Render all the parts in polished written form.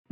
I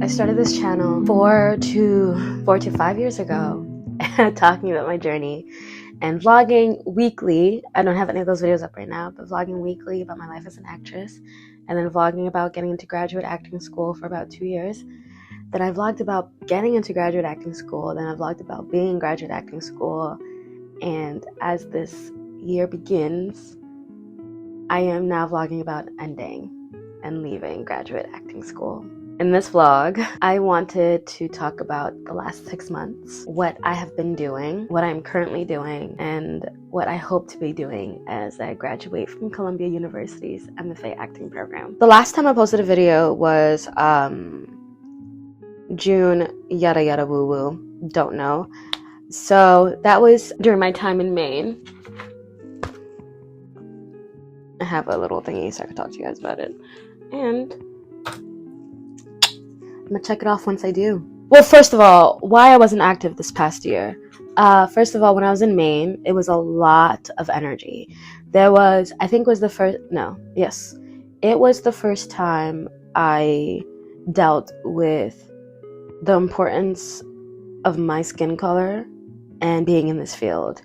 started this channel 4 to 5 years ago, talking about my journey and vlogging weekly. I don't have any of those videos up right now, but vlogging weekly about my life as an actress, and then vlogging about getting into graduate acting school for about 2 years. Then I vlogged about getting into graduate acting school. Then I vlogged about being in graduate acting school. And as this year begins, I am now vlogging about ending and leaving graduate acting school. In this vlog, I wanted to talk about the last 6 months, what I have been doing, what I'm currently doing, and what I hope to be doing as I graduate from Columbia University's MFA Acting program. The last time I posted a video was June, yada yada woo woo, don't know. So that was during my time in Maine. I have a little thingy so I can talk to you guys about it. And I'm gonna check it off once I do. Well, first of all, why I wasn't active this past year. First of all, when I was in Maine, it was a lot of energy. It was the first time I dealt with the importance of my skin color and being in this field,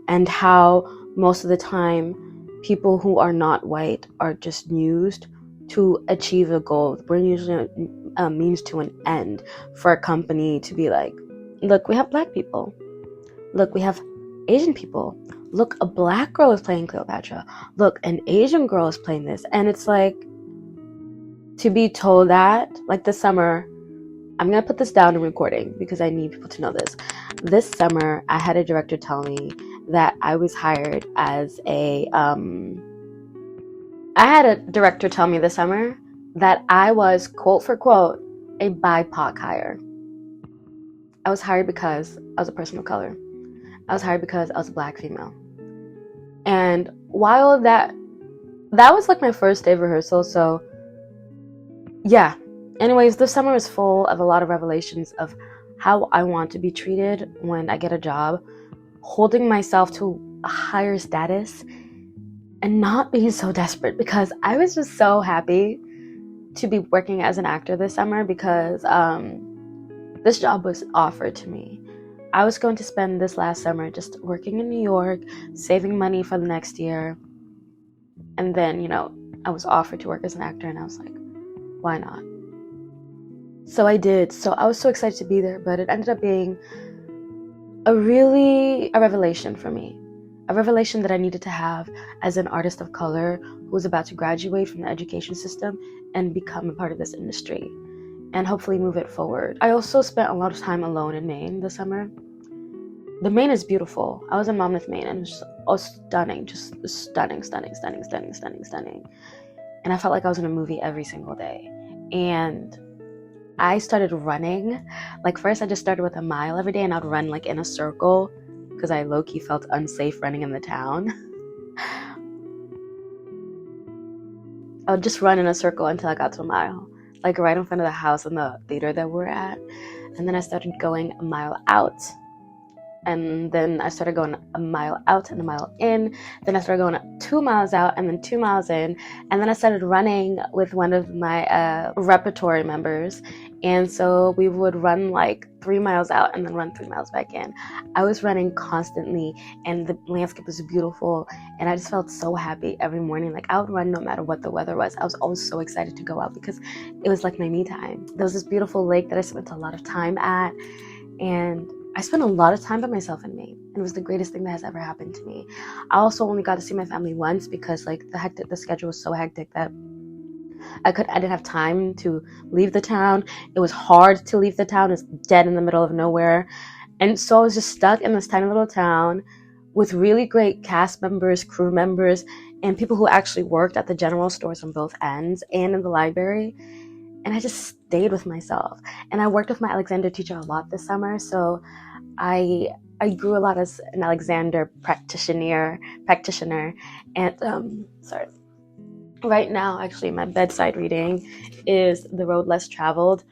and how most of the time people who are not white are just used to achieve a goal. We're usually a means to an end for a company to be like, look, we have black people. Look, we have Asian people. Look, a black girl is playing Cleopatra. Look, an Asian girl is playing this. And it's like, to be told that, like this summer, I'm going to put this down in recording because I need people to know this. This summer, I had a director tell me that I was hired as I had a director tell me this summer that I was, quote for quote, a BIPOC hire. I was hired because I was a person of color. I was hired because I was a black female. And while that was like my first day of rehearsal, so yeah. Anyways, this summer was full of a lot of revelations of how I want to be treated when I get a job, holding myself to a higher status, and not being so desperate, because I was just so happy to be working as an actor this summer because this job was offered to me. I was going to spend this last summer just working in New York, saving money for the next year, and then, I was offered to work as an actor, and I was like, why not? So I did. So I was so excited to be there, but it ended up being a revelation for me. A revelation that I needed to have as an artist of color who was about to graduate from the education system and become a part of this industry and hopefully move it forward. I also spent a lot of time alone in Maine this summer. The Maine is beautiful. I was in Monmouth, Maine, and it was just stunning, just stunning. And I felt like I was in a movie every single day. And I started running. Like, first I just started with a mile every day, and I'd run like in a circle because I low-key felt unsafe running in the town. I would just run in a circle until I got to a mile, like right in front of the house and the theater that we're at. And then I started going a mile out. And then I started going a mile out and a mile in. Then I started going 2 miles out and then 2 miles in. And then I started running with one of my repertory members. And so we would run like 3 miles out and then run 3 miles back in. I was running constantly, and the landscape was beautiful. And I just felt so happy every morning. Like, I would run no matter what the weather was. I was always so excited to go out because it was like my me time. There was this beautiful lake that I spent a lot of time at. And I spent a lot of time by myself in Maine, and it was the greatest thing that has ever happened to me. I also only got to see my family once because like the schedule was so hectic that I didn't have time to leave the town. It was hard to leave the town. It's dead in the middle of nowhere. And so I was just stuck in this tiny little town with really great cast members, crew members, and people who actually worked at the general stores on both ends and in the library. And I just stayed with myself. And I worked with my Alexander teacher a lot this summer, so I grew a lot as an Alexander practitioner. And right now, actually, my bedside reading is The Road Less Traveled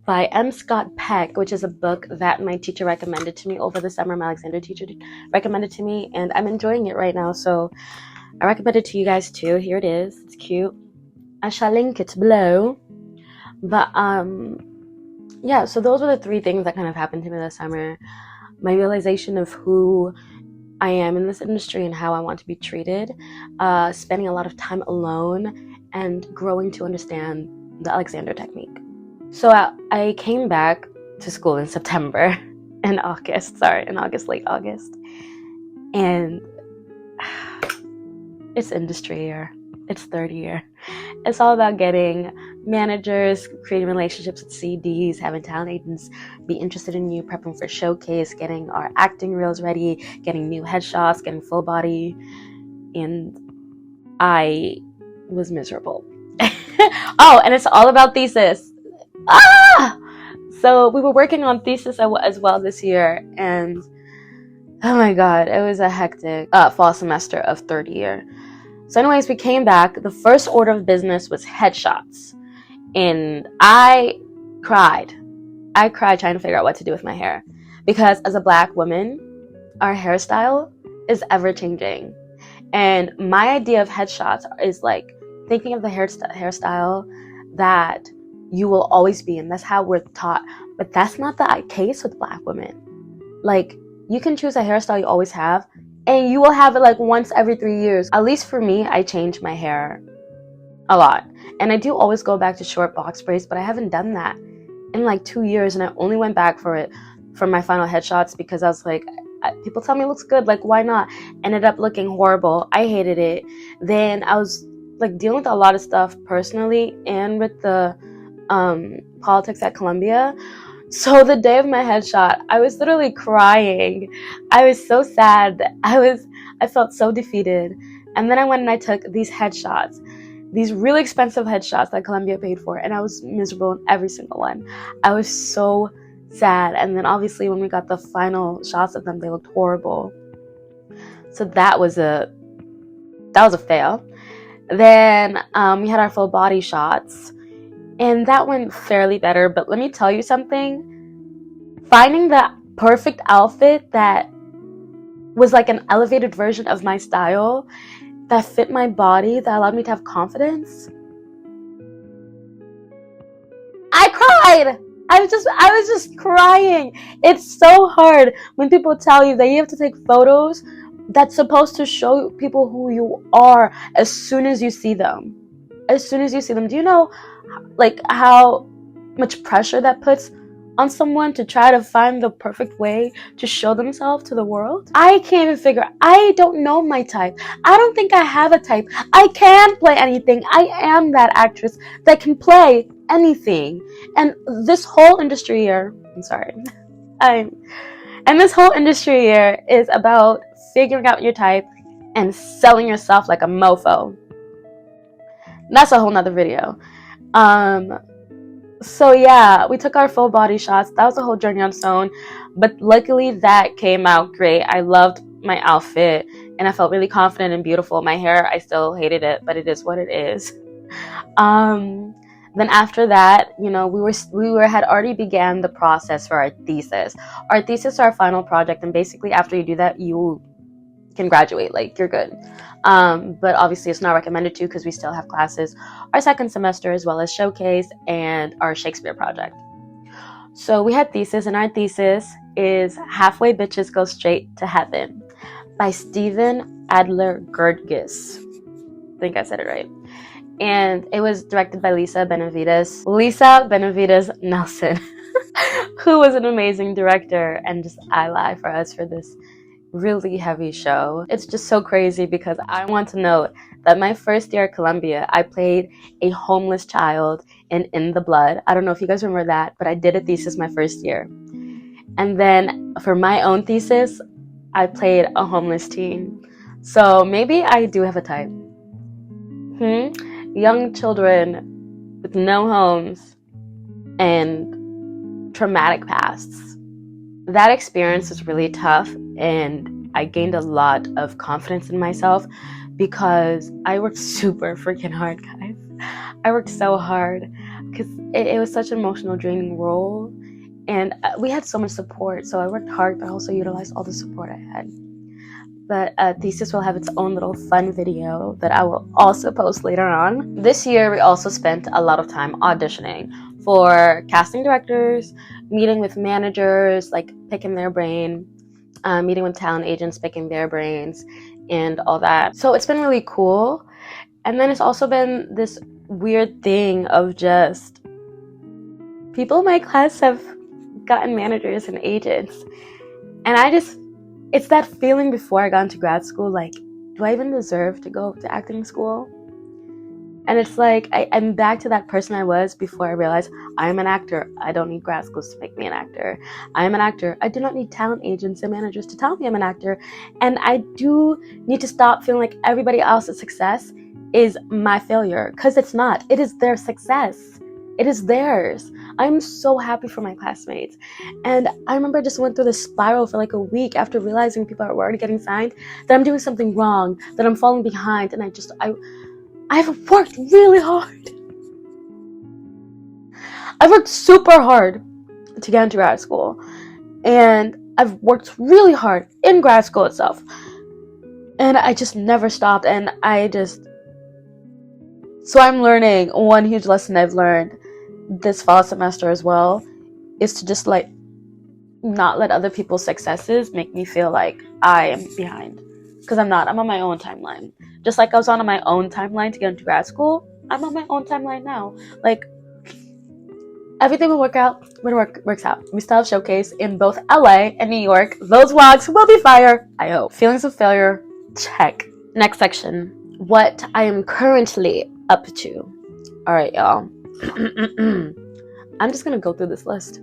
by M. Scott Peck, which is a book that my teacher recommended to me over the summer. My Alexander teacher recommended to me, and I'm enjoying it right now, so I recommend it to you guys too. Here it is. It's cute. I shall link it below. But yeah, so those were the three things that kind of happened to me this summer. My realization of who I am in this industry and how I want to be treated, spending a lot of time alone, and growing to understand the Alexander technique. So I came back to school in September, late August, and it's industry year, it's third year. It's all about getting managers, creating relationships with CDs, having talent agents be interested in you, prepping for showcase, getting our acting reels ready, getting new headshots, getting full body, and I was miserable. Oh, and it's all about thesis. So we were working on thesis as well this year, and oh my god, it was a hectic fall semester of third year. So anyways, we came back. The first order of business was headshots, and I cried trying to figure out what to do with my hair, because as a Black woman, our hairstyle is ever changing, and my idea of headshots is like thinking of the hairstyle that you will always be, and that's how we're taught. But that's not the case with Black women. Like, you can choose a hairstyle you always have, and you will have it like once every 3 years. At least for me, I change my hair a lot, and I do always go back to short box braids, but I haven't done that in like 2 years, and I only went back for it for my final headshots because I was like, people tell me it looks good, like why not? Ended up looking horrible. I hated it. Then I was like dealing with a lot of stuff personally and with the politics at Columbia. So the day of my headshot, I was literally crying. I was so sad. I felt so defeated. And then I went and I took these headshots, these really expensive headshots that Columbia paid for, and I was miserable in every single one. I was so sad. And then obviously when we got the final shots of them, they looked horrible. So that was a fail. Then we had our full body shots, and that went fairly better. But let me tell you something. Finding the perfect outfit that was like an elevated version of my style, that fit my body, that allowed me to have confidence. I cried. I was just crying. It's so hard when people tell you that you have to take photos that's supposed to show people who you are as soon as you see them. As soon as you see them. Do you know like how much pressure that puts on someone to try to find the perfect way to show themselves to the world? I can't even figure. I don't know my type. I don't think I have a type. I can play anything. I am that actress that can play anything. And this whole industry year, and this whole industry year is about figuring out your type and selling yourself like a mofo. That's a whole nother video. So yeah, we took our full body shots. That was a whole journey on its own, but luckily that came out great. I loved my outfit, and I felt really confident and beautiful. My hair, I still hated it, but it is what it is. Then after that, we had already began the process for our thesis. Our thesis is our final project, and basically after you do that, you can graduate, like you're good. But obviously it's not recommended to, because we still have classes our second semester, as well as showcase and our Shakespeare project. So we had thesis, and our thesis is Halfway Bitches Go Straight to Heaven by Stephen Adler Girdgis. I think I said it right. And it was directed by Lisa Benavides Nelson, who was an amazing director and just ally for us for this really heavy show. It's just so crazy, because I want to note that my first year at Columbia, I played a homeless child in the Blood. I don't know if you guys remember that, but I did a thesis my first year. And then for my own thesis, I played a homeless teen. So maybe I do have a type. Young children with no homes and traumatic pasts. That experience was really tough, and I gained a lot of confidence in myself because I worked super freaking hard, guys. I worked so hard because it was such an emotional draining role, and we had so much support, so I worked hard but also utilized all the support I had. But Thesis will have its own little fun video that I will also post later on. This year we also spent a lot of time auditioning for casting directors, meeting with managers, like picking their brain, meeting with talent agents, picking their brains, and all that. So it's been really cool. And then it's also been this weird thing of just people in my class have gotten managers and agents. And it's that feeling before I got into grad school, like, do I even deserve to go to acting school? And it's like, I'm back to that person I was before I realized I'm an actor. I don't need grad schools to make me an actor. I'm an actor. I do not need talent agents and managers to tell me I'm an actor. And I do need to stop feeling like everybody else's success is my failure, because it's not. It is their success. It is theirs. I'm so happy for my classmates. And I remember I just went through this spiral for like a week after realizing people are already getting signed, that I'm doing something wrong, that I'm falling behind. And I've worked really hard. I've worked super hard to get into grad school. And I've worked really hard in grad school itself. And I just never stopped. And so I'm learning, one huge lesson I've learned this fall semester as well is to just like not let other people's successes make me feel like I am behind, because I'm not. I'm on my own timeline. Just like I was on my own timeline to get into grad school, I'm on my own timeline now. Like, everything will work out when it works out. We still have showcase in both LA and New York. Those vlogs will be fire, I hope. Feelings of failure, check. Next section, what I am currently up to. All right, y'all. I'm just gonna go through this list.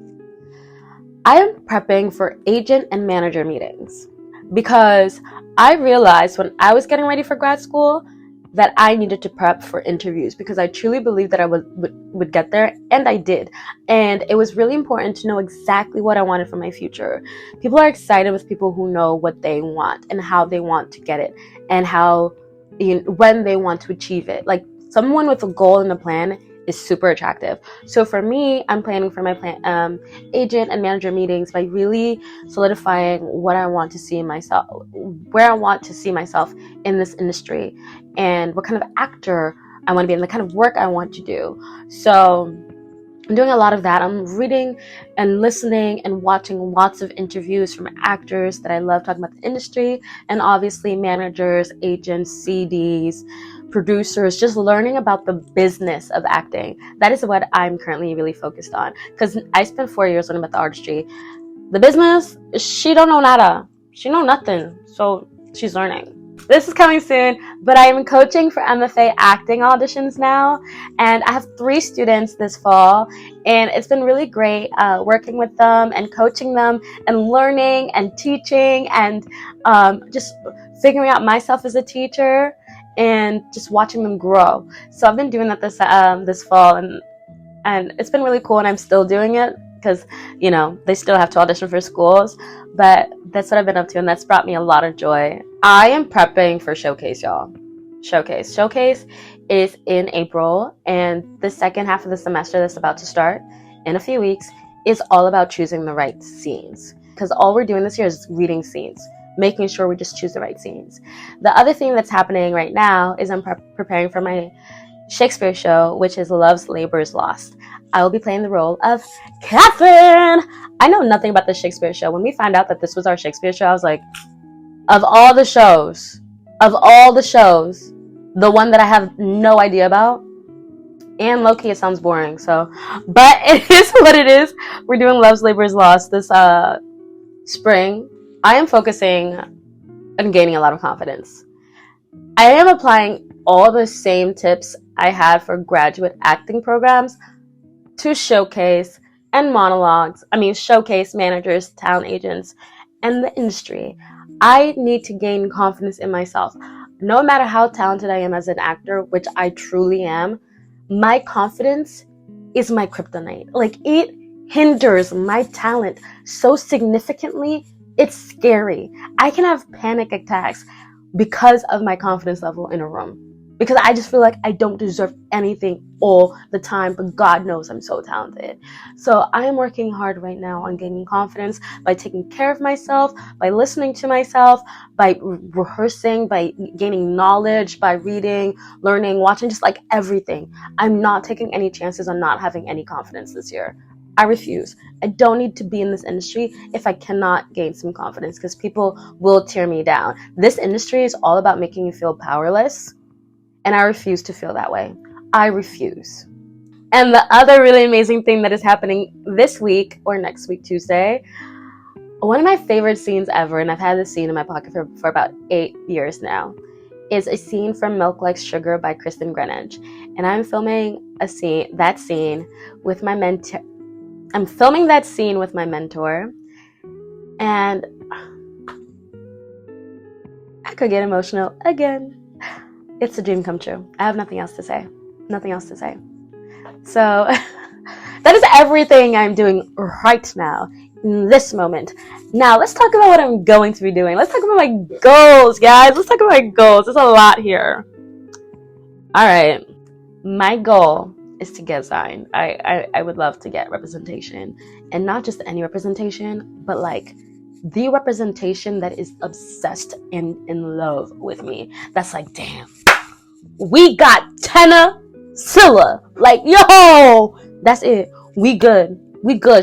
I am prepping for agent and manager meetings because I realized when I was getting ready for grad school that I needed to prep for interviews, because I truly believed that I would get there, and I did. And it was really important to know exactly what I wanted for my future. People are excited with people who know what they want and how they want to get it, and how, when they want to achieve it. Like, someone with a goal and a plan is super attractive. So for me, I'm planning for my agent and manager meetings by really solidifying what I want to see in myself, where I want to see myself in this industry, and what kind of actor I want to be, and the kind of work I want to do. So I'm doing a lot of that. I'm reading and listening and watching lots of interviews from actors that I love talking about the industry, and obviously managers, agents, CDs, producers, just learning about the business of acting. That is what I'm currently really focused on, because I spent 4 years learning about the artistry. The business, she don't know nada. She know nothing. So she's learning. This is coming soon, but I am coaching for MFA Acting auditions now, and I have 3 students this fall, and it's been really great working with them and coaching them and learning and teaching and just figuring out myself as a teacher and just watching them grow. So I've been doing that this fall, and it's been really cool, and I'm still doing it because, they still have to audition for schools, but that's what I've been up to, and that's brought me a lot of joy. I am prepping for Showcase, y'all. Showcase is in April, and the second half of the semester that's about to start in a few weeks is all about choosing the right scenes, because all we're doing this year is reading scenes, making sure we just choose the right scenes. The other thing that's happening right now is I'm preparing for my Shakespeare show, which is Love's Labour's Lost. I will be playing the role of Catherine. I know nothing about the Shakespeare show. When we found out that this was our Shakespeare show, I was like, of all the shows, the one that I have no idea about, and low-key it sounds boring, so, but it is what it is. We're doing Love's Labour's Lost this spring. I am focusing on gaining a lot of confidence. I am applying all the same tips I had for graduate acting programs to Showcase and showcase managers, talent agents, and the industry. I need to gain confidence in myself. No matter how talented I am as an actor, which I truly am, my confidence is my kryptonite. Like, it hinders my talent so significantly, it's scary. I can have panic attacks because of my confidence level in a room. Because I just feel like I don't deserve anything all the time, but God knows I'm so talented. So I am working hard right now on gaining confidence by taking care of myself, by listening to myself, by rehearsing, by gaining knowledge, by reading, learning, watching, just like everything. I'm not taking any chances on not having any confidence this year. I refuse. I don't need to be in this industry if I cannot gain some confidence, because people will tear me down. This industry is all about making you feel powerless. And I refuse to feel that way. I refuse. And the other really amazing thing that is happening this week, or next week, Tuesday, one of my favorite scenes ever, and I've had this scene in my pocket for about 8 years now, is a scene from Milk Like Sugar by Kristen Greenidge. And I'm filming that scene with my mentor. I'm filming that scene with my mentor. And I could get emotional again. It's a dream come true. I have nothing else to say. So that is everything I'm doing right now, in this moment. Now let's talk about what I'm going to be doing. Let's talk about my goals, guys. Let's talk about my goals. There's a lot here. All right. My goal is to get signed. I would love to get representation. And not just any representation, but like the representation that is obsessed and in love with me. That's like, damn, we got Tenna Scylla. Like, yo, that's it. We good.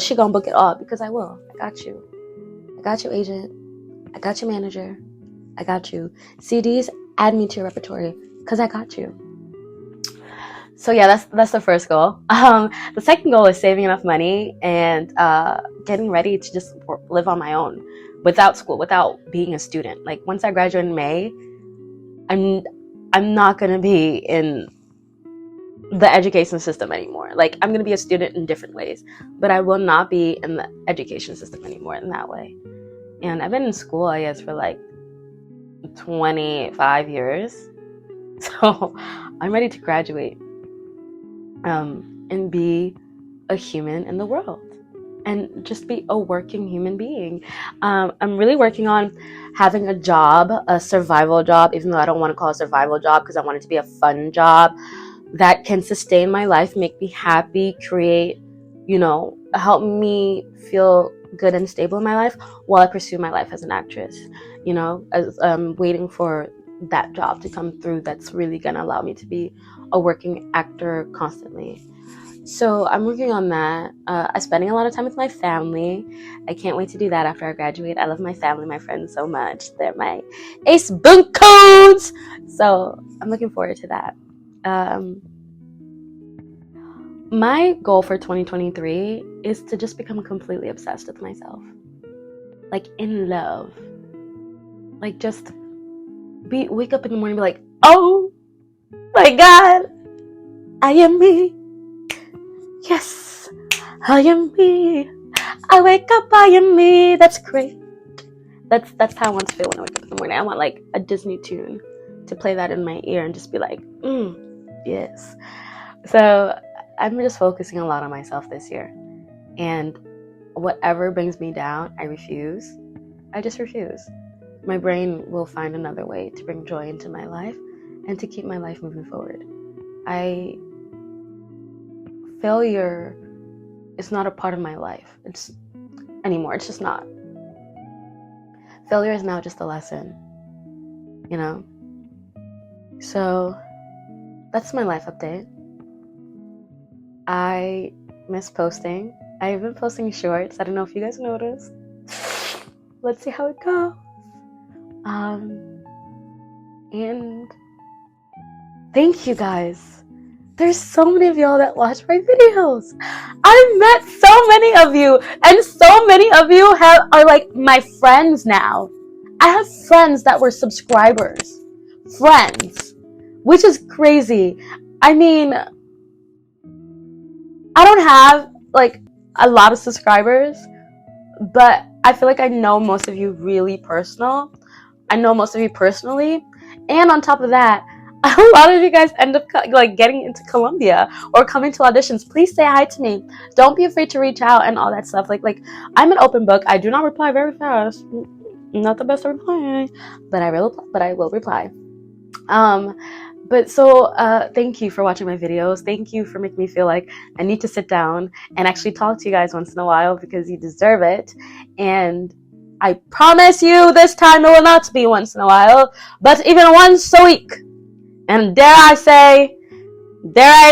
She gonna book it all, because I will. I got you, agent. I got you, manager. I got you. CDs, add me to your repertory, because I got you. So yeah, that's the first goal. The second goal is saving enough money and getting ready to just live on my own without school, without being a student. Like, once I graduate in May, I'm not gonna be in the education system anymore. Like, I'm gonna be a student in different ways, but I will not be in the education system anymore in that way. And I've been in school, I guess, for like 25 years. So I'm ready to graduate and be a human in the world and just be a working human being. I'm really working on having a job, a survival job, even though I don't want to call it a survival job, because I want it to be a fun job that can sustain my life, make me happy, create, help me feel good and stable in my life while I pursue my life as an actress. As I'm waiting for that job to come through that's really gonna allow me to be a working actor constantly. So I'm working on that. I'm spending a lot of time with my family. I can't wait to do that after I graduate. I love my family, my friends so much. They're my ace boon codes. So I'm looking forward to that. My goal for 2023 is to just become completely obsessed with myself. Like, in love. Like, just wake up in the morning and be like, oh my God, I am me. Yes, I am me. I wake up, I am me. That's great. That's how I want to feel when I wake up in the morning. I want like a Disney tune to play that in my ear and just be like, yes. So I'm just focusing a lot on myself this year. And whatever brings me down, I refuse. I just refuse. My brain will find another way to bring joy into my life and to keep my life moving forward. Failure is not a part of my life. It's just not. Failure is now just a lesson, So that's my life update. I miss posting. I've been posting shorts. I don't know if you guys noticed. Let's see how it goes. And thank you guys. There's so many of y'all that watch my videos. I met so many of you, and so many of you are like my friends now. I have friends that were subscribers. Friends. Which is crazy. I mean, I don't have like a lot of subscribers, but I feel like I know most of you really personal. I know most of you personally, and on top of that, a lot of you guys end up like getting into Columbia or coming to auditions. Please say hi to me. Don't be afraid to reach out and all that stuff. Like I'm an open book. I do not reply very fast. I'm not the best at replying, but I will reply. But so thank you for watching my videos. Thank you for making me feel like I need to sit down and actually talk to you guys once in a while, because you deserve it. And I promise you this time it will not be once in a while, but even once a week. And dare I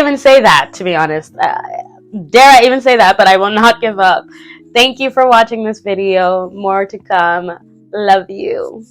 even say that, to be honest. Dare I even say that, but I will not give up. Thank you for watching this video. More to come. Love you.